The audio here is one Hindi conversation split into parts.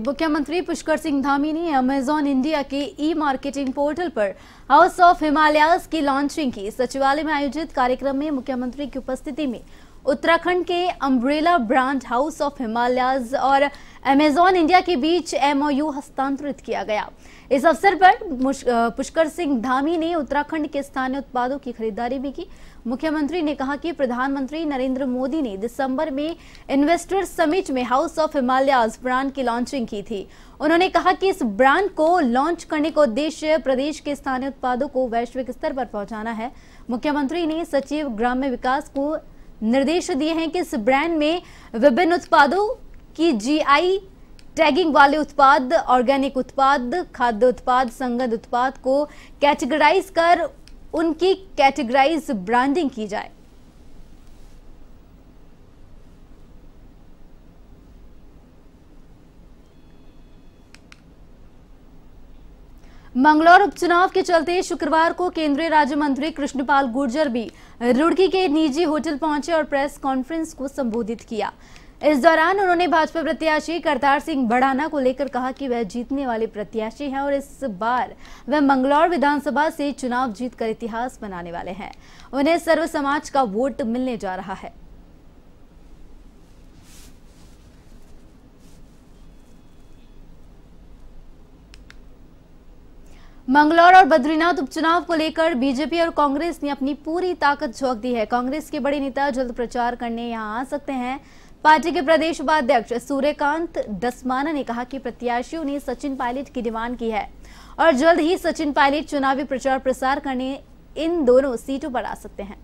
मुख्यमंत्री पुष्कर सिंह धामी ने अमेजॉन इंडिया के ई मार्केटिंग पोर्टल पर हाउस ऑफ हिमालयाज की लॉन्चिंग की। सचिवालय में आयोजित कार्यक्रम में मुख्यमंत्री की उपस्थिति में उत्तराखंड के umbrella brand house of Himalayas और अमेजॉन इंडिया के बीच एमओयू हस्तांतरित किया गया। इस अवसर पर पुष्कर सिंह धामी ने उत्तराखंड के स्थानीय उत्पादों की खरीदारी भी की। मुख्यमंत्री ने कहा कि प्रधानमंत्री नरेंद्र मोदी ने दिसंबर में इन्वेस्टर्स समिट में हाउस ऑफ हिमालयाज ब्रांड की लॉन्चिंग की थी। उन्होंने कहा कि इस ब्रांड को लॉन्च करने का उद्देश्य प्रदेश के स्थानीय उत्पादों को वैश्विक स्तर पर पहुंचाना है। मुख्यमंत्री ने सचिव ग्राम्य विकास को निर्देश दिए हैं कि इस ब्रांड में विभिन्न उत्पादों की जीआई टैगिंग वाले उत्पाद, ऑर्गेनिक उत्पाद, खाद्य उत्पाद, संगत उत्पाद को कैटेगराइज कर उनकी कैटेगराइज ब्रांडिंग की जाए। मंगलौर उपचुनाव के चलते शुक्रवार को केंद्रीय राज्य मंत्री कृष्णपाल गुर्जर भी रुड़की के निजी होटल पहुंचे और प्रेस कॉन्फ्रेंस को संबोधित किया। इस दौरान उन्होंने भाजपा प्रत्याशी करतार सिंह भड़ाना को लेकर कहा कि वह जीतने वाले प्रत्याशी हैं और इस बार वह मंगलौर विधानसभा से चुनाव जीतकर इतिहास बनाने वाले हैं। उन्हें सर्व समाज का वोट मिलने जा रहा है। मंगलौर और बद्रीनाथ उपचुनाव को लेकर बीजेपी और कांग्रेस ने अपनी पूरी ताकत झोंक दी है। कांग्रेस के बड़े नेता जल्द प्रचार करने यहां आ सकते हैं। पार्टी के प्रदेश उपाध्यक्ष सूर्यकांत दसमाना ने कहा कि प्रत्याशियों ने सचिन पायलट की डिमांड की है और जल्द ही सचिन पायलट चुनावी प्रचार प्रसार करने इन दोनों सीटों पर आ सकते हैं।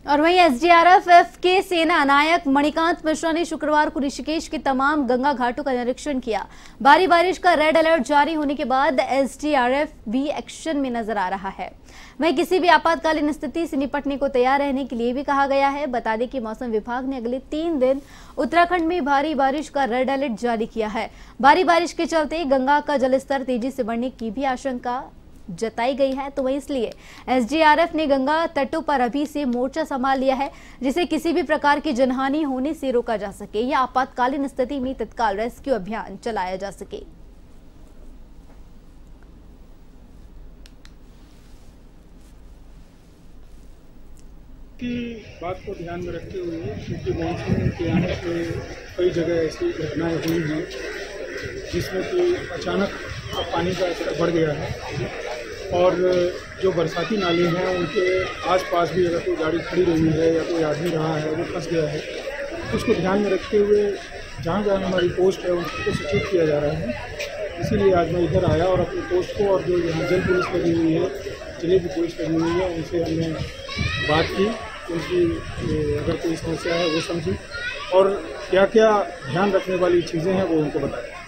और वहीं एसडीआरएफ के सेना नायक मणिकांत मिश्रा ने शुक्रवार को ऋषिकेश के तमाम गंगा घाटों का निरीक्षण किया। भारी बारिश का रेड अलर्ट जारी होने के बाद एसडीआरएफ भी एक्शन में नजर आ रहा है। वहीं किसी भी आपातकालीन स्थिति से निपटने को तैयार रहने के लिए भी कहा गया है। बता दें कि मौसम विभाग ने अगले 3 दिन उत्तराखंड में भारी बारिश का रेड अलर्ट जारी किया है। भारी बारिश के चलते गंगा का जलस्तर तेजी से बढ़ने की भी आशंका जताई गई है, तो वही इसलिए एसडीआरएफ ने गंगा तटों पर अभी से मोर्चा संभाल लिया है, जिसे किसी भी प्रकार की जनहानि होने से रोका जा सके या आपातकालीन स्थिति में तत्काल रेस्क्यू अभियान चलाया जा सके। की बात को ध्यान में रखते हुए, क्योंकि मानसून के आने से कई जगह ऐसी घटनाएं हुई हैं जिसमें कि अचानक पानी का स्तर बढ़ गया है और जो बरसाती नाले हैं उनके आसपास भी अगर कोई गाड़ी खड़ी रही है या कोई आदमी रहा है वो फंस गया है, उसको ध्यान में रखते हुए जहाँ जहाँ हमारी पोस्ट है उनको सचेत किया जा रहा है। इसीलिए आज मैं इधर आया और अपनी पोस्ट को और जो यहाँ जल पुलिस लगी हुई है, जिले की पुलिस लगी हुई है, उनसे हमने बात की, उनकी अगर कोई समस्या है वो समझी और क्या क्या ध्यान रखने वाली चीज़ें हैं वो उनको बताया।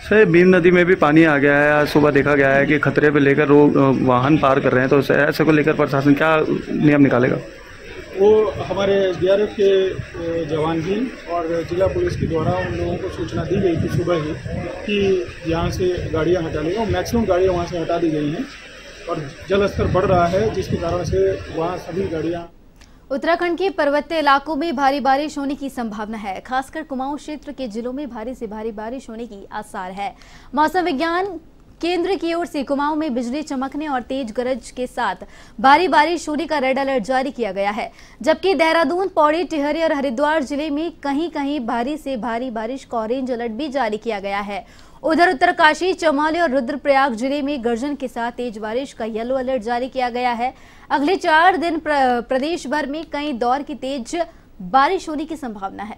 सर, बीन नदी में भी पानी आ गया है। आज सुबह देखा गया है कि खतरे पे लेकर लोग वाहन पार कर रहे हैं, तो ऐसे को लेकर प्रशासन क्या नियम निकालेगा? वो हमारे एसडीआरएफ के जवान भी और जिला पुलिस के द्वारा उन लोगों को सूचना दी गई थी सुबह ही कि यहाँ से गाड़ियाँ हटा लें और मैक्सिमम गाड़ियाँ वहाँ से हटा दी गई हैं और जल स्तर बढ़ रहा है, जिसके कारण से वहाँ सभी गाड़ियाँ। उत्तराखंड के पर्वतीय इलाकों में भारी बारिश होने की संभावना है। खासकर कुमाऊं क्षेत्र के जिलों में भारी से भारी बारिश होने की आसार है। मौसम विज्ञान केंद्र की ओर से कुमाऊं में बिजली चमकने और तेज गरज के साथ भारी बारिश होने का रेड अलर्ट जारी किया गया है, जबकि देहरादून, पौड़ी, टिहरी और हरिद्वार जिले में कहीं कहीं भारी से भारी बारिश का ऑरेंज अलर्ट भी जारी किया गया है। उधर उत्तरकाशी, चमोली और रुद्रप्रयाग जिले में गर्जन के साथ तेज बारिश का येलो अलर्ट जारी किया गया है। अगले 4 दिन प्रदेश भर में कई दौर की तेज बारिश होने की संभावना है।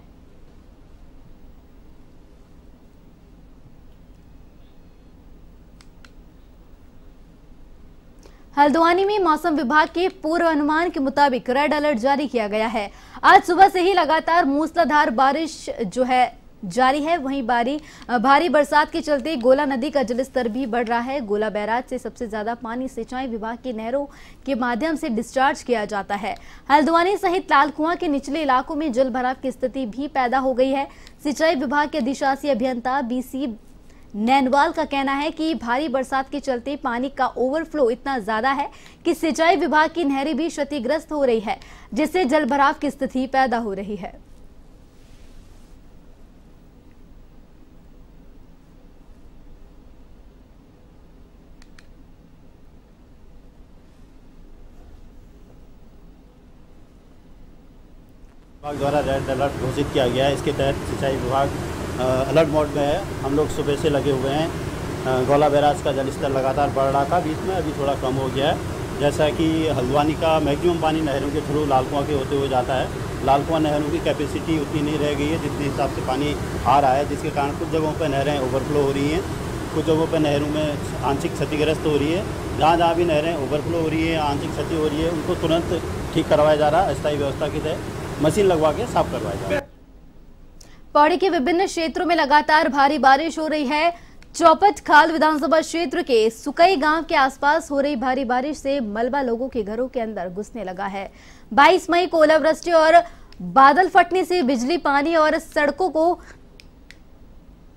हल्द्वानी में मौसम विभाग के पूर्व अनुमान के मुताबिक रेड अलर्ट जारी किया गया है। आज सुबह से ही लगातार मूसलाधार बारिश जो है जारी है। वहीं भारी बरसात के चलते गोला नदी का जलस्तर भी बढ़ रहा है। गोला बैराज से सबसे ज्यादा पानी सिंचाई विभाग की नहरों के माध्यम से डिस्चार्ज किया जाता है। हल्द्वानी सहित लालकुआं के निचले इलाकों में जल भराव की स्थिति भी पैदा हो गई है। सिंचाई विभाग के अधिशासी अभियंता बीसी नैनवाल का कहना है कि भारी बरसात के चलते पानी का ओवरफ्लो इतना ज्यादा है कि सिंचाई विभाग की नहरें भी क्षतिग्रस्त हो रही है, जिससे जलभराव की स्थिति पैदा हो रही है। विभाग द्वारा रेड अलर्ट घोषित किया गया है। इसके तहत सिंचाई विभाग अलर्ट मोड में है। हम लोग सुबह से लगे हुए हैं। गौला बैराज का जलस्तर लगातार बढ़ रहा था, बीच में अभी थोड़ा कम हो गया है। जैसा कि हल्द्वानी का मैक्सिमम पानी नहरों के थ्रू लाल कुआं के होते हुए जाता है। लाल कुआं नहरों की कैपेसिटी उतनी नहीं रह गई है जितने हिसाब से पानी आ रहा है, जिसके कारण कुछ जगहों पर नहरें ओवरफ्लो हो रही हैं, कुछ जगहों पर नहरों में आंशिक क्षतिग्रस्त हो रही है। जहाँ जहाँ भी नहरें ओवरफ्लो हो रही है, आंशिक क्षति हो रही है, उनको तुरंत ठीक करवाया जा रहा है। अस्थायी व्यवस्था के तहत मशीन लगवा के साफ करवाया जा रहा है। पौड़ी के विभिन्न क्षेत्रों में लगातार भारी बारिश हो रही है। चौपट खाल विधानसभा क्षेत्र के सुकई गांव के आसपास हो रही भारी बारिश से मलबा लोगों के घरों के अंदर घुसने लगा है। 22 मई को ओलावृष्टि और बादल फटने से बिजली, पानी और सड़कों को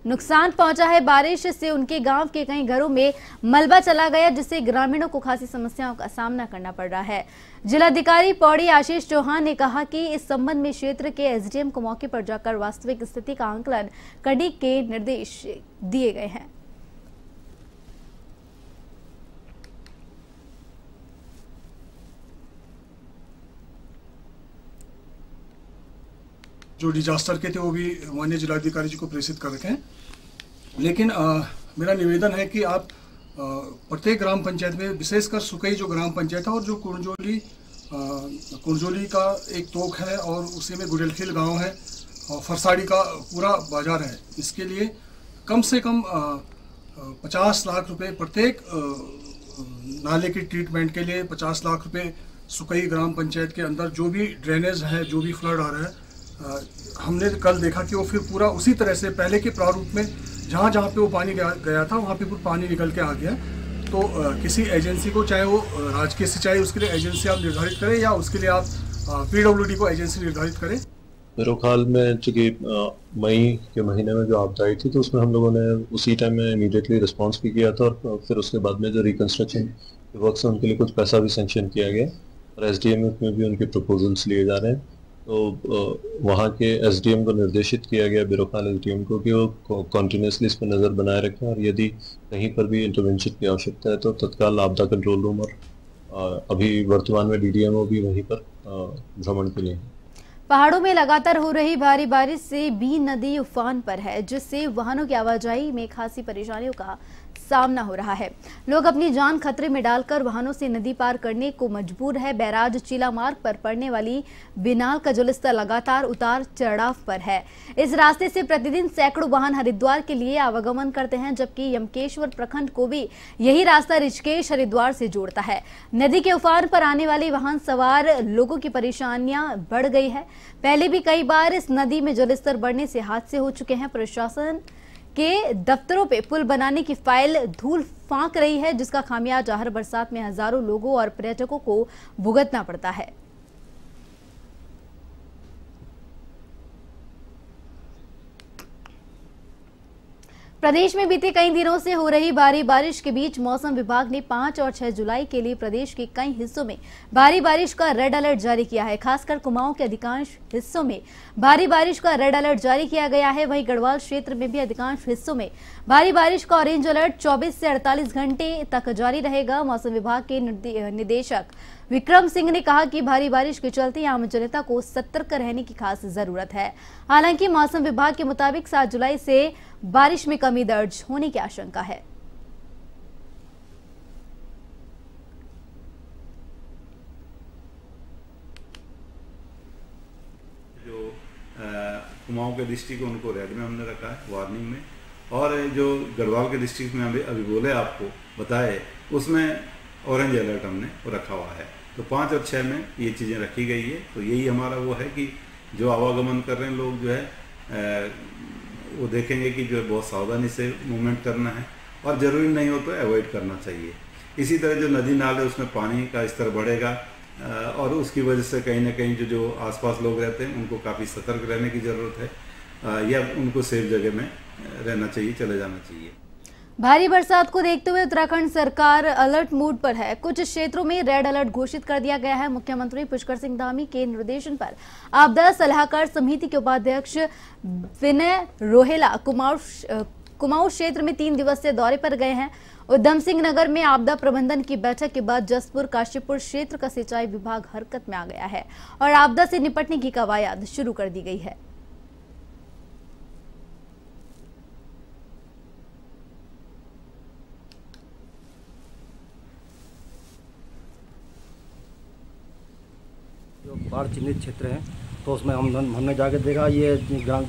नुकसान पहुंचा है। बारिश से उनके गांव के कई घरों में मलबा चला गया, जिससे ग्रामीणों को खासी समस्याओं का सामना करना पड़ रहा है। जिलाधिकारी पौड़ी आशीष चौहान ने कहा कि इस संबंध में क्षेत्र के एसडीएम को मौके पर जाकर वास्तविक स्थिति का आंकलन करने के निर्देश दिए गए हैं। जो डिजास्टर के थे वो भी माननीय जिलाधिकारी जी को प्रेषित कर रखे हैं। लेकिन मेरा निवेदन है कि आप प्रत्येक ग्राम पंचायत में, विशेषकर सुकई जो ग्राम पंचायत है और जो कुंजोली का एक तोक है और उसी में गुडेलखिल गांव है और फरसाड़ी का पूरा बाजार है, इसके लिए कम से कम 50 लाख रुपए प्रत्येक नाले की ट्रीटमेंट के लिए 50 लाख रुपए सुकई ग्राम पंचायत के अंदर जो भी ड्रेनेज है, जो भी फ्लड आ रहा है, हमने कल देखा कि वो फिर पूरा उसी तरह से पहले के प्रारूप में जहाँ जहाँ पे वो पानी गया था वहाँ पे पूरा पानी निकल के आ गया। तो किसी एजेंसी को, चाहे वो राजकीय सिंचाई, उसके लिए एजेंसी आप निर्धारित करें या उसके लिए आप पीडब्ल्यूडी को एजेंसी निर्धारित करें। मेरे ख्याल में चूँकि मई के महीने में जो आपदा आई थी तो उसमें हम लोगों ने उसी टाइम में इमीडिएटली रिस्पांस भी किया था और फिर उसके बाद में जो रिकंस्ट्रक्शन वर्क है उनके लिए कुछ पैसा भी सेंक्शन किया गया और एसडीएमएफ में भी उनके प्रपोजल्स लिए जा रहे हैं। तो वहाँ के एसडीएम को निर्देशित किया गया, बिरोखाल एसडीएम को, कि वो कंटिन्यूसली इस पर नज़र बनाए रखें और यदि कहीं पर भी इंटरवेंशन की आवश्यकता है तो तत्काल आपदा कंट्रोल रूम और अभी वर्तमान में डीडीएमओ भी वहीं पर भ्रमण के लिए। पहाड़ों में लगातार हो रही भारी बारिश से बीन नदी उफान पर है, जिससे वाहनों की आवाजाही में खासी परेशानियों का सामना हो रहा है। लोग अपनी जान खतरे में डालकर वाहनों से नदी पार करने को मजबूर है। बैराज चीला मार्ग पर पड़ने वाली बिनाल का जलस्तर लगातार उतार चढ़ाव पर है। इस रास्ते से प्रतिदिन सैकड़ों वाहन हरिद्वार के लिए आवागमन करते हैं, जबकि यमकेश्वर प्रखंड को भी यही रास्ता ऋषिकेश हरिद्वार से जोड़ता है। नदी के उफान पर आने वाले वाहन सवार लोगों की परेशानियां बढ़ गई है। पहले भी कई बार इस नदी में जलस्तर बढ़ने से हादसे हो चुके हैं। प्रशासन के दफ्तरों पे पुल बनाने की फाइल धूल फांक रही है, जिसका खामियाजा हर बरसात में हजारों लोगों और पर्यटकों को भुगतना पड़ता है। प्रदेश में बीते कई दिनों से हो रही भारी बारिश के बीच मौसम विभाग ने 5 और 6 जुलाई के लिए प्रदेश के कई हिस्सों में भारी बारिश का रेड अलर्ट जारी किया है। खासकर कुमाऊं के अधिकांश हिस्सों में भारी बारिश का रेड अलर्ट जारी किया गया है। वहीं गढ़वाल क्षेत्र में भी अधिकांश हिस्सों में भारी बारिश का ऑरेंज अलर्ट 24 से 48 घंटे तक जारी रहेगा। मौसम विभाग के निदेशक विक्रम सिंह ने कहा कि भारी बारिश के चलते आम जनता को सतर्क रहने की खास जरूरत है। हालांकि मौसम विभाग के मुताबिक 7 जुलाई से बारिश में कमी दर्ज होने की आशंका है। जो कुमाऊं के डिस्ट्रिक्ट उनको रेड में हमने रखा है, वार्निंग में, और जो गढ़वाल के डिस्ट्रिक्ट में अभी बोले आपको बताए उसमें ऑरेंज अलर्ट हमने रखा हुआ है। तो 5 और 6 में ये चीज़ें रखी गई है। तो यही हमारा वो है कि जो आवागमन कर रहे हैं लोग जो है वो देखेंगे कि जो है बहुत सावधानी से मूवमेंट करना है और ज़रूरी नहीं हो तो अवॉइड करना चाहिए। इसी तरह जो नदी नाले उसमें पानी का स्तर बढ़ेगा और उसकी वजह से कहीं ना कहीं जो आसपास लोग रहते हैं उनको काफ़ी सतर्क रहने की ज़रूरत है या उनको सेफ जगह में रहना चाहिए, चले जाना चाहिए। भारी बरसात को देखते हुए उत्तराखंड सरकार अलर्ट मोड पर है। कुछ क्षेत्रों में रेड अलर्ट घोषित कर दिया गया है। मुख्यमंत्री पुष्कर सिंह धामी के निर्देशन पर आपदा सलाहकार समिति के उपाध्यक्ष विनय रोहेला कुमाऊं क्षेत्र में 3 दिवसीय दौरे पर गए हैं। उधम सिंह नगर में आपदा प्रबंधन की बैठक के बाद जसपुर काशीपुर क्षेत्र का सिंचाई विभाग हरकत में आ गया है और आपदा से निपटने की कवायद शुरू कर दी गई है। जो बाढ़ चिन्हित क्षेत्र है तो उसमें हमने जाके देखा, ये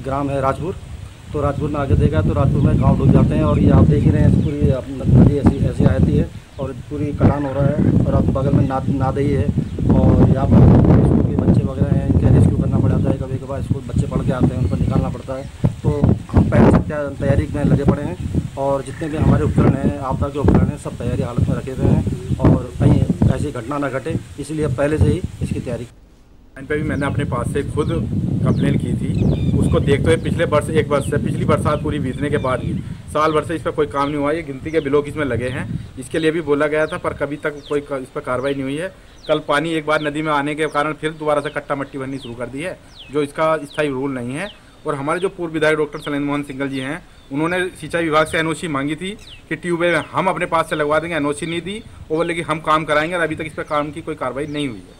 ग्राम है राजपुर, तो राजपुर में आगे देखा तो राजपुर में गांव डूब जाते हैं और ये आप देख ही रहे हैं पूरी नदी ऐसी आती है और पूरी कटान हो रहा है और अब बगल में नादई है और यहाँ पर स्कूल के बच्चे वगैरह हैं, इनके रेस्क्यू करना पड़ जाता है। कभी कभार स्कूल बच्चे पढ़ के आते हैं, उनको निकालना पड़ता है। तो हम पहले से तैयारी में लगे पड़े हैं और जितने भी हमारे उपकरण हैं, आपदा के उपकरण हैं, सब तैयारी हालत में रखे हुए हैं और कहीं ऐसी घटना न घटे, इसलिए पहले से ही इसकी तैयारी। इन पर भी मैंने अपने पास से खुद कंप्लेन की थी। उसको देखते हुए पिछले वर्ष एक वर्ष से पिछली बरसात पूरी बीतने के बाद भी साल भर से इस पर कोई काम नहीं हुआ। ये गिनती के ब्लॉक इसमें लगे हैं, इसके लिए भी बोला गया था पर कभी तक कोई इस पर कार्रवाई नहीं हुई है। कल पानी एक बार नदी में आने के कारण फिर दोबारा से कट्टा मट्टी भरनी शुरू कर दी है, जो इसका स्थायी रूल नहीं है। और हमारे जो पूर्व विधायक डॉक्टर शैलेंद्र मोहन सिंघल जी हैं, उन्होंने सिंचाई विभाग से एनओसी मांगी थी कि ट्यूबवेल हम अपने पास से लगवा देंगे, एनओसी नहीं दी। वो बोले कि हम काम कराएंगे और अभी तक इस पर काम की कोई कार्रवाई नहीं हुई है।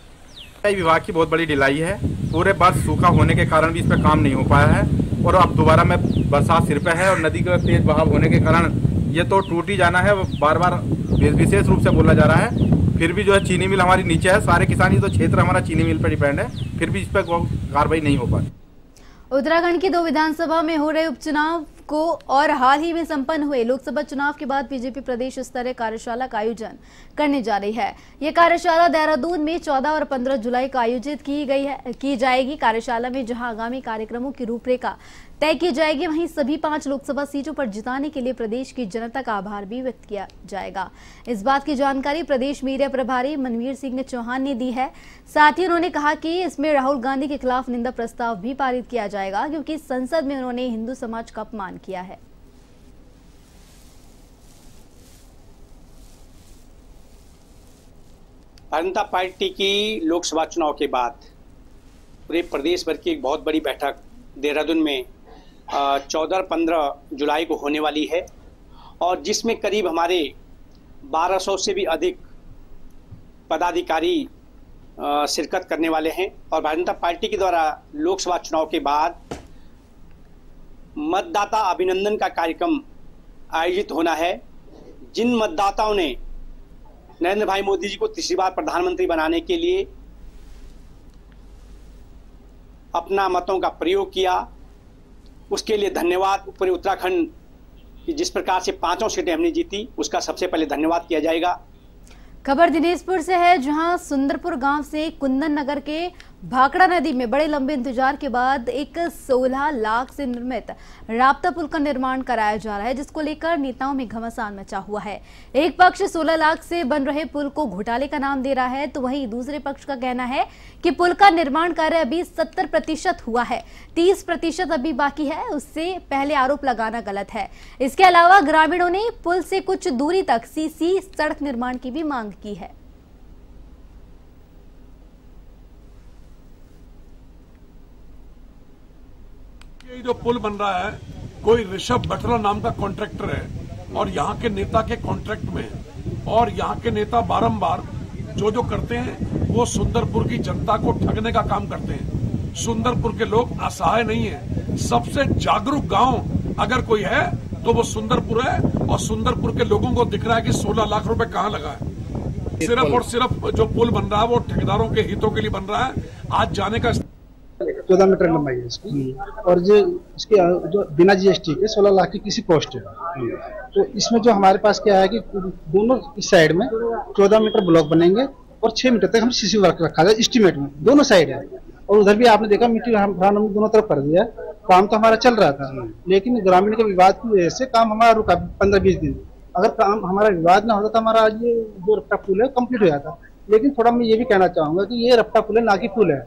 सिंचाई विभाग की बहुत बड़ी ढिलाई है, पूरे वर्ष सूखा होने के कारण भी इस पर काम नहीं हो पाया है और अब दोबारा में बरसात सिर पे है और नदी का तेज बहाव होने के कारण ये तो टूट ही जाना है। बार बार विशेष रूप से बोला जा रहा है। फिर भी जो है चीनी मिल हमारी नीचे है, सारे किसानी तो क्षेत्र हमारा चीनी मिल पर डिपेंड है, फिर भी इस पर कार्रवाई नहीं हो पाती। उत्तराखंड की 2 विधानसभा में हो रहे उपचुनाव को और हाल ही में संपन्न हुए लोकसभा चुनाव के बाद बीजेपी प्रदेश स्तरीय कार्यशाला का आयोजन करने जा रही है। यह कार्यशाला देहरादून में 14 और 15 जुलाई को आयोजित की जाएगी। कार्यशाला में जहां आगामी कार्यक्रमों की रूपरेखा तय की जाएगी, वहीं सभी 5 लोकसभा सीटों पर जिताने के लिए प्रदेश की जनता का आभार भी व्यक्त किया जाएगा। इस बात की जानकारी प्रदेश मीडिया प्रभारी मनवीर सिंह चौहान ने दी है। साथ ही उन्होंने कहा कि इसमें राहुल गांधी के खिलाफ निंदा प्रस्ताव भी पारित किया जाएगा, क्योंकि संसद में उन्होंने हिंदू समाज का अपमान किया है। भारतीय जनता पार्टी की लोकसभा चुनाव के बाद पूरे प्रदेश भर की एक बहुत बड़ी बैठक देहरादून में 14 और 15 जुलाई को होने वाली है और जिसमें करीब हमारे 1200 से भी अधिक पदाधिकारी शिरकत करने वाले हैं। और भारतीय जनता पार्टी के द्वारा लोकसभा चुनाव के बाद मतदाता अभिनंदन का कार्यक्रम आयोजित होना है। जिन मतदाताओं ने नरेंद्र भाई मोदी जी को तीसरी बार प्रधानमंत्री बनाने के लिए अपना मतों का प्रयोग किया, उसके लिए धन्यवाद। पूरे उत्तराखंड की जिस प्रकार से 5 सीटें हमने जीती, उसका सबसे पहले धन्यवाद किया जाएगा। खबर दिनेशपुर से है, जहां सुंदरपुर गांव से कुंदन नगर के भाखड़ा नदी में बड़े लंबे इंतजार के बाद एक 16 लाख से निर्मित राब्ता पुल का निर्माण कराया जा रहा है, जिसको लेकर नेताओं में घमासान मचा हुआ है। एक पक्ष 16 लाख से बन रहे पुल को घोटाले का नाम दे रहा है, तो वहीं दूसरे पक्ष का कहना है कि पुल का निर्माण कार्य अभी 70% हुआ है, 30% अभी बाकी है। उससे पहले आरोप लगाना गलत है। इसके अलावा ग्रामीणों ने पुल से कुछ दूरी तक सीसी सड़क निर्माण की भी मांग की है। ये जो पुल बन रहा है, कोई ऋषभ बटरा नाम का कॉन्ट्रैक्टर है और यहाँ के नेता के कॉन्ट्रैक्ट में है और यहाँ के नेता बारंबार जो करते हैं वो सुंदरपुर की जनता को ठगने का काम करते हैं। सुंदरपुर के लोग असहाय नहीं है। सबसे जागरूक गांव अगर कोई है तो वो सुंदरपुर है और सुंदरपुर के लोगों को दिख रहा है कि 16 लाख रुपए कहाँ लगा है। सिर्फ और सिर्फ जो पुल बन रहा है वो ठेकेदारों के हितों के लिए बन रहा है। आज जाने का 14 मीटर लंबाई है इसकी और जो इसके जो बिना जीएसटी के 16 लाख की किसी कॉस्ट है। तो इसमें जो हमारे पास क्या है कि दोनों इस साइड में 14 मीटर ब्लॉक बनेंगे और 6 मीटर तक हम सीसी वर्क रखा है एस्टीमेट में, दोनों साइड है। और उधर भी आपने देखा मिट्टी हमने दोनों तरफ कर दिया। काम तो हमारा चल रहा था, लेकिन ग्रामीण के विवाद की वजह से काम हमारा रुका 15-20 दिन। अगर काम हमारा विवाद ना होता तो हमारा आज ये जो रफ्ता पुल है कम्प्लीट हो जाता। लेकिन थोड़ा मैं ये भी कहना चाहूंगा कि ये रपटा पुल है, ना कि पुल है।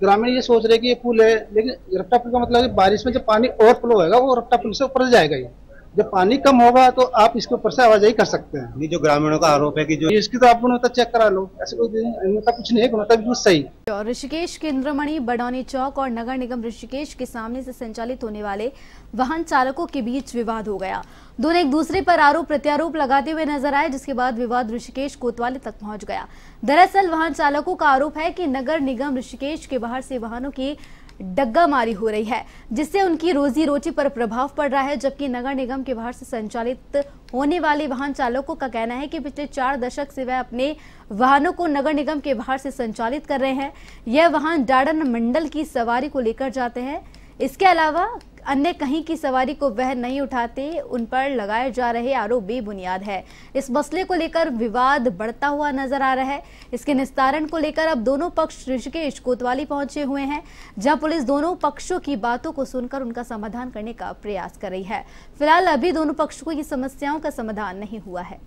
ग्रामीण ये सोच रहे कि ये पुल है, लेकिन रपटा पुल का मतलब है बारिश में जब पानी ओवरफ्लो होगा वो रपटा पुल से ऊपर जाएगा। ये जब पानी कम होगा तो आप इसके ऊपर से आवाजाही कर सकते हैं। ये जो ग्रामीणों का आरोप है कि जो इसकी तो आप गुणवत्ता चेक करा लो, ऐसे कोई गुणवत्ता कुछ नहीं है, गुणवत्ता बिल्कुल सही। और ऋषिकेश के इंद्रमणि बडौनी चौक और नगर निगम ऋषिकेश के सामने से संचालित होने वाले वाहन चालकों के बीच विवाद हो गया। दोनों एक दूसरे पर आरोप प्रत्यारोप लगाते हुए नजर आए, जिसके बाद विवाद ऋषिकेश कोतवाली तक पहुंच गया। दरअसल वाहन चालकों का आरोप है कि नगर निगम ऋषिकेश के बाहर से वाहनों की डग्गामारी हो रही है, जिससे उनकी रोजी रोटी पर प्रभाव पड़ रहा है। जबकि नगर निगम के बाहर से संचालित होने वाले वाहन चालकों का कहना है कि पिछले 4 दशक से वह अपने वाहनों को नगर निगम के बाहर से संचालित कर रहे हैं। यह वाहन डाडन मंडल की सवारी को लेकर जाते हैं। इसके अलावा अन्य कहीं की सवारी को वह नहीं उठाते। उन पर लगाए जा रहे आरोप बेबुनियाद है। इस मसले को लेकर विवाद बढ़ता हुआ नजर आ रहा है। इसके निस्तारण को लेकर अब दोनों पक्ष ऋषिकेश कोतवाली पहुंचे हुए हैं, जहां पुलिस दोनों पक्षों की बातों को सुनकर उनका समाधान करने का प्रयास कर रही है। फिलहाल अभी दोनों पक्षों को ये समस्याओं का समाधान नहीं हुआ है।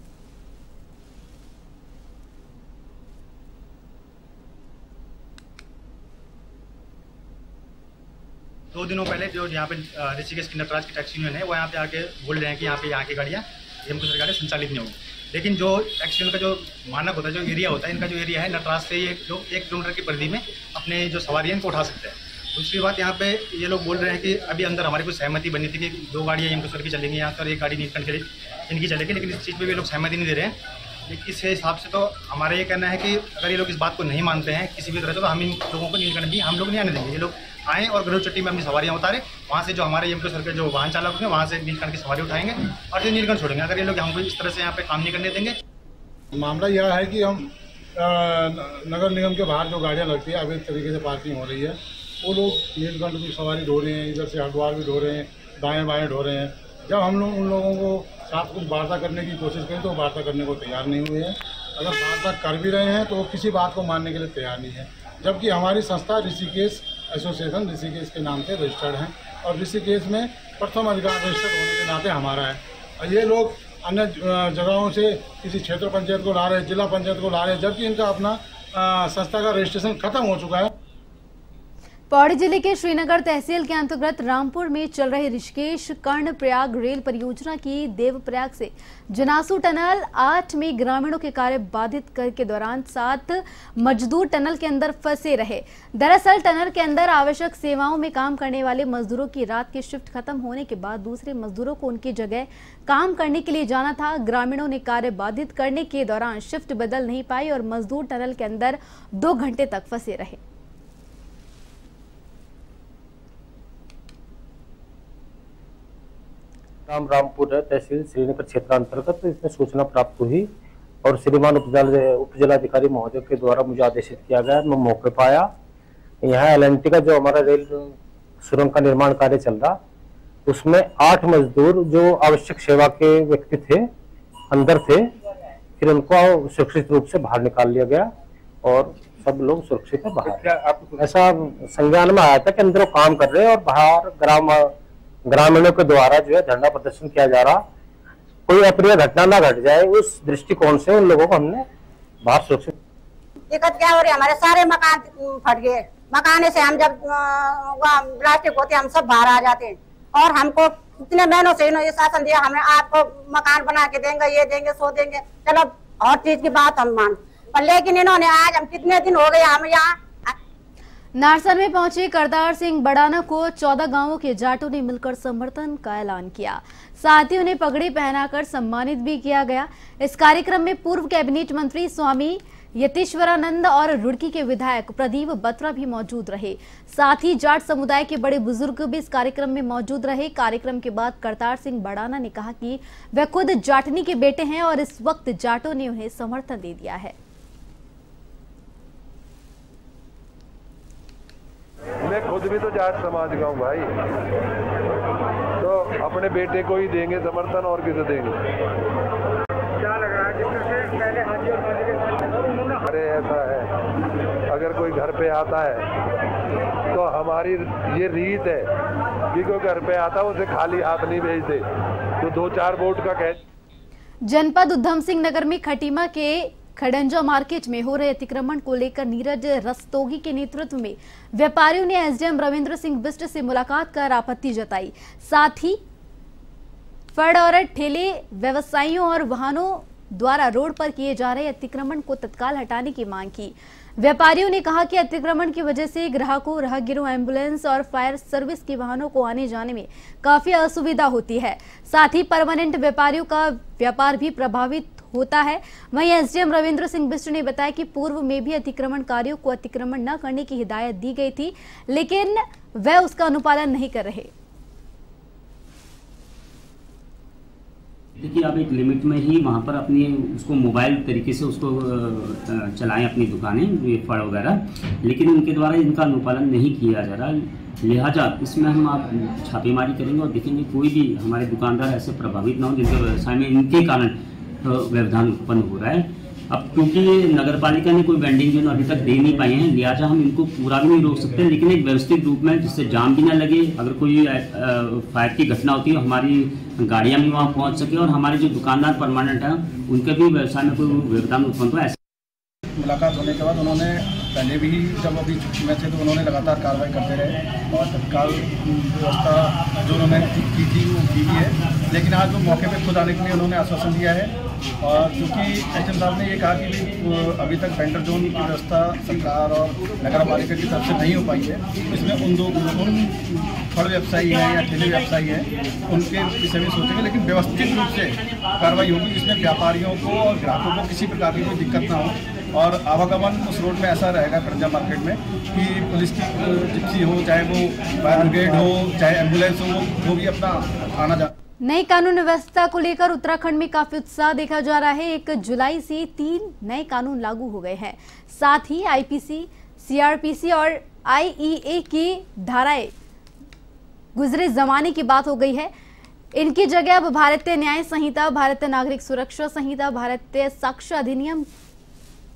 दो दिनों पहले जो यहाँ पे ऋषिकेश की नटराज की टैक्सी यूनियन है वो यहाँ पे आके बोल रहे हैं कि यहाँ की गाड़ियाँ हमको सरकार संचालित नहीं होगी। लेकिन जो टैक्सी यूनियन का जो मानक होता है, जो एरिया होता है, इनका जो एरिया है नटराज से ये जो 1 किलोमीटर की परिधि में अपने जो सवारी है इनको उठा सकते हैं। दूसरी बात यहाँ पे ये लोग बोल रहे हैं कि अभी अंदर हमारी कुछ सहमति बनी थी कि 2 गाड़ियाँ यमकेश्वर की चलेंगी यहाँ पर, 1 गाड़ी नीलकंठ के इनकी चलेगी, लेकिन इस चीज़ पर भी लोग सहमति नहीं दे रहे हैं। इस हिसाब से तो हमारा ये कहना है कि अगर ये लोग इस बात को नहीं मानते हैं किसी भी तरह से, तो हम इन लोगों को नीलकंठ भी हम लोग नहीं आने देंगे। ये लोग आएँ और गरुड़ चट्टी में अपनी सवारियाँ उतारें, वहाँ से जो हमारे यमकेश्वर के जो वाहन चालक हैं वहाँ से नीलकंठ की सवारी उठाएंगे और फिर नीलकंठ छोड़ेंगे। अगर ये लोग हमको इस तरह से यहाँ पे काम नहीं करने देंगे। मामला यह है कि हम नगर निगम के बाहर जो गाड़ियाँ लगती है अवैध तरीके से पार्किंग हो रही है, वो लोग नीलकंठ की सवारी ढो रहे हैं, इधर से हरिद्वार भी ढो रहे हैं, दाएँ बाएँ ढो रहे हैं। जब हम लोग उन लोगों को साथ कुछ वार्ता करने की कोशिश करें तो वो वार्ता करने को तैयार नहीं हुए हैं। अगर वार्ता कर भी रहे हैं तो वो किसी बात को मानने के लिए तैयार नहीं है। जबकि हमारी संस्था ऋषिकेश एसोसिएशन ऋषिकेश के नाम से रजिस्टर्ड है और ऋषिकेश में प्रथम अधिकार रजिस्टर्ड होने के नाते हमारा है। और ये लोग अन्य जगहों से किसी क्षेत्र पंचायत को ला रहे हैं, जिला पंचायत को ला रहे हैं, जबकि इनका अपना संस्था का रजिस्ट्रेशन खत्म हो चुका है। पौड़ी जिले के श्रीनगर तहसील के अंतर्गत रामपुर में चल रही ऋषिकेश कर्णप्रयाग रेल परियोजना की देवप्रयाग से जनासू टनल 8 में ग्रामीणों के कार्य बाधित के दौरान 7 मजदूर टनल के अंदर फंसे रहे। दरअसल टनल के अंदर आवश्यक सेवाओं में काम करने वाले मजदूरों की रात की शिफ्ट खत्म होने के बाद दूसरे मजदूरों को उनकी जगह काम करने के लिए जाना था। ग्रामीणों ने कार्य बाधित करने के दौरान शिफ्ट बदल नहीं पाई और मजदूर टनल के अंदर 2 घंटे तक फंसे रहे। रामपुर तहसील श्रीनगर क्षेत्र अंतर्गत इसमें सूचना प्राप्त हुई और श्रीमान उपजिलाधिकारी महोदय के द्वारा मुझे आदेशित किया गया। मैं मौके पर आया। यहाँ एलएनटी का जो हमारा रेल सुरंग का निर्माण कार्य चल रहा, उसमें 8 मजदूर जो आवश्यक सेवा के व्यक्ति थे अंदर थे, फिर उनको सुरक्षित रूप से बाहर निकाल लिया गया और सब लोग सुरक्षित है बाहर। ऐसा संज्ञान में आया था कि अंदर काम कर रहे हैं और बाहर ग्रामीणों के द्वारा जो है धरना प्रदर्शन किया जा रहा, कोई अप्रिय घटना ना घट जाए उस दृष्टिकोण से उन लोगों को हमने बाहर सुरक्षित। दिक्कत क्या हो रही है, हमारे सारे मकान फट गए। मकान से हम जब प्लास्टिक होते हम सब बाहर आ जाते हैं और हमको इतने महीनों से ये शासन दिया, हमें आपको मकान बना के देंगे, ये देंगे, सो देंगे, चलो और चीज की बात हम मान, पर लेकिन इन्होंने आज हम कितने दिन हो गए हम यहाँ। नारसन में पहुंचे करतार सिंह बड़ाना को 14 गांवों के जाटों ने मिलकर समर्थन का ऐलान किया। साथ ही उन्हें पगड़ी पहनाकर सम्मानित भी किया गया। इस कार्यक्रम में पूर्व कैबिनेट मंत्री स्वामी यतीश्वरानंद और रुड़की के विधायक प्रदीप बत्रा भी मौजूद रहे। साथ ही जाट समुदाय के बड़े बुजुर्ग भी इस कार्यक्रम में मौजूद रहे। कार्यक्रम के बाद करतार सिंह बड़ाना ने कहा कि वह खुद जाटनी के बेटे हैं और इस वक्त जाटों ने उन्हें समर्थन दे दिया है। मैं खुद भी तो जाट समाज का हूँ भाई, तो अपने बेटे को ही देंगे समर्थन और किसे देंगे। क्या लग रहा है पहले हाथी और अरे ऐसा है, अगर कोई घर पे आता है तो हमारी ये रीत है कि कोई घर पे आता है उसे खाली हाथ नहीं भेजते, तो 2-4 वोट का कह। जनपद उधम सिंह नगर में खटीमा के खड़ंजा मार्केट में हो रहे अतिक्रमण को लेकर नीरज रस्तोगी के नेतृत्व में व्यापारियों ने एसडीएम रविंद्र सिंह बिष्ट से मुलाकात कर आपत्ति जताई। साथ ही फड़ और ठेले व्यवसायियों और वाहनों द्वारा रोड पर किए जा रहे अतिक्रमण को तत्काल हटाने की मांग की। व्यापारियों ने कहा कि अतिक्रमण की वजह से ग्राहकों, राहगीरों, एम्बुलेंस और फायर सर्विस के वाहनों को आने जाने में काफी असुविधा होती है। साथ ही परमानेंट व्यापारियों का व्यापार भी प्रभावित होता है। वहीं एसडीएम रविंद्र सिंह बिष्ट ने बताया कि पूर्व में भी अतिक्रमणकारियों को अतिक्रमण न करने की हिदायत दी गई थी, लेकिन वह उसका अनुपालन नहीं कर रहे। देखिए, आप एक लिमिट में ही वहाँ पर अपनी उसको मोबाइल तरीके से उसको चलाएं अपनी दुकानें, ये फड़ वगैरह, लेकिन उनके द्वारा इनका अनुपालन नहीं किया जा रहा। लिहाजा इसमें हम आप छापेमारी करेंगे और देखेंगे कोई भी हमारे दुकानदार ऐसे प्रभावित ना हो जिनके व्यवसाय में इनके कारण व्यवधान उत्पन्न हो रहा है। अब क्योंकि नगर पालिका ने कोई वेंडिंग जोन अभी तक दे नहीं पाए हैं, लिहाजा हम इनको पूरा भी नहीं रोक सकते, लेकिन एक व्यवस्थित रूप में जिससे जाम भी ना लगे, अगर कोई फायर की घटना होती है हमारी गाड़ियां भी वहां पहुंच सके और हमारे जो दुकानदार परमानेंट हैं उनके भी व्यवसाय में कोई व्यवधान उत्पन्न हो। मुलाकात होने के बाद उन्होंने पहले भी जब अभी छुट्टी में थे तो उन्होंने लगातार कार्रवाई करते रहे और तत्काल व्यवस्था जो उन्होंने की थी वो की है, लेकिन आज वो मौके पर खुद आने के लिए उन्होंने आश्वासन दिया है। और चूँकि एचएम साहब ने ये कहा कि अभी तक वेंडर जोन की व्यवस्था सरकार और नगर पालिका की तरफ से नहीं हो पाई है, इसमें उन फल व्यवसायी हैं या ठेले व्यवसायी हैं उनके विषय में सोचेंगे, लेकिन व्यवस्थित रूप से कार्रवाई होगी जिसमें व्यापारियों को और ग्राहकों को किसी प्रकार की कोई दिक्कत ना हो। और आवागमन उस रोड में ऐसा रहेगा खड़ंजा मार्केट में कि पुलिस की जिप्सी हो, चाहे वो फायर ब्रिगेड हो, चाहे एम्बुलेंस हो, वो भी अपना आना जा। नई कानून व्यवस्था को लेकर उत्तराखंड में काफी उत्साह देखा जा रहा है। 1 जुलाई से 3 नए कानून लागू हो गए हैं। साथ ही आईपीसी, सीआरपीसी और आईईए की धाराएं गुजरे जमाने की बात हो गई है। इनकी जगह अब भारतीय न्याय संहिता, भारतीय नागरिक सुरक्षा संहिता, भारतीय साक्ष्य अधिनियम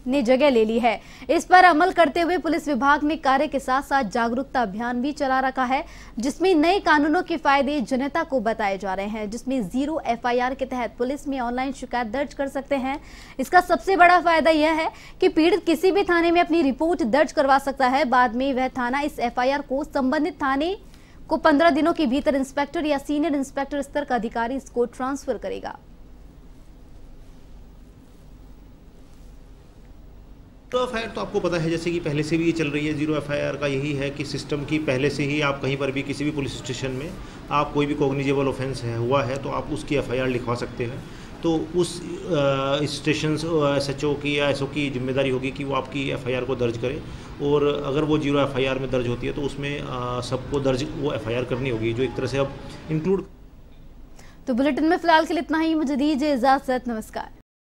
ने जगह ले ली है। इस पर अमल करते हुए पुलिस विभाग ने कार्य के साथ साथ जागरूकता अभियान भी चला रखा है, जिसमें नए कानूनों के फायदे जनता को बताए जा रहे हैं, जिसमें 0 एफआईआर के तहत पुलिस में ऑनलाइन शिकायत दर्ज कर सकते हैं। इसका सबसे बड़ा फायदा यह है कि पीड़ित किसी भी थाने में अपनी रिपोर्ट दर्ज करवा सकता है। बाद में वह थाना इस एफआईआर को संबंधित थाने को 15 दिनों के भीतर इंस्पेक्टर या सीनियर इंस्पेक्टर स्तर का अधिकारी इसको ट्रांसफर करेगा। जीरो एफआईआर तो आपको पता है, जैसे कि पहले से भी ये चल रही है। जीरो एफआईआर का यही है कि सिस्टम की पहले से ही आप कहीं पर भी किसी भी पुलिस स्टेशन में आप कोई भी कॉग्निजेबल ऑफेंस हुआ है तो आप उसकी एफआईआर लिखवा सकते हैं। तो उस स्टेशन एसएचओ की या एसओ की जिम्मेदारी होगी कि वो आपकी एफआईआर को दर्ज करे, और अगर वो जीरो एफआईआर में दर्ज होती है तो उसमें सबको दर्ज वो एफआईआर करनी होगी, जो एक तरह से अब इंक्लूड। तो बुलेटिन में फिलहाल के लिए इतना ही। मुझे दीजिए इजाजत। नमस्कार।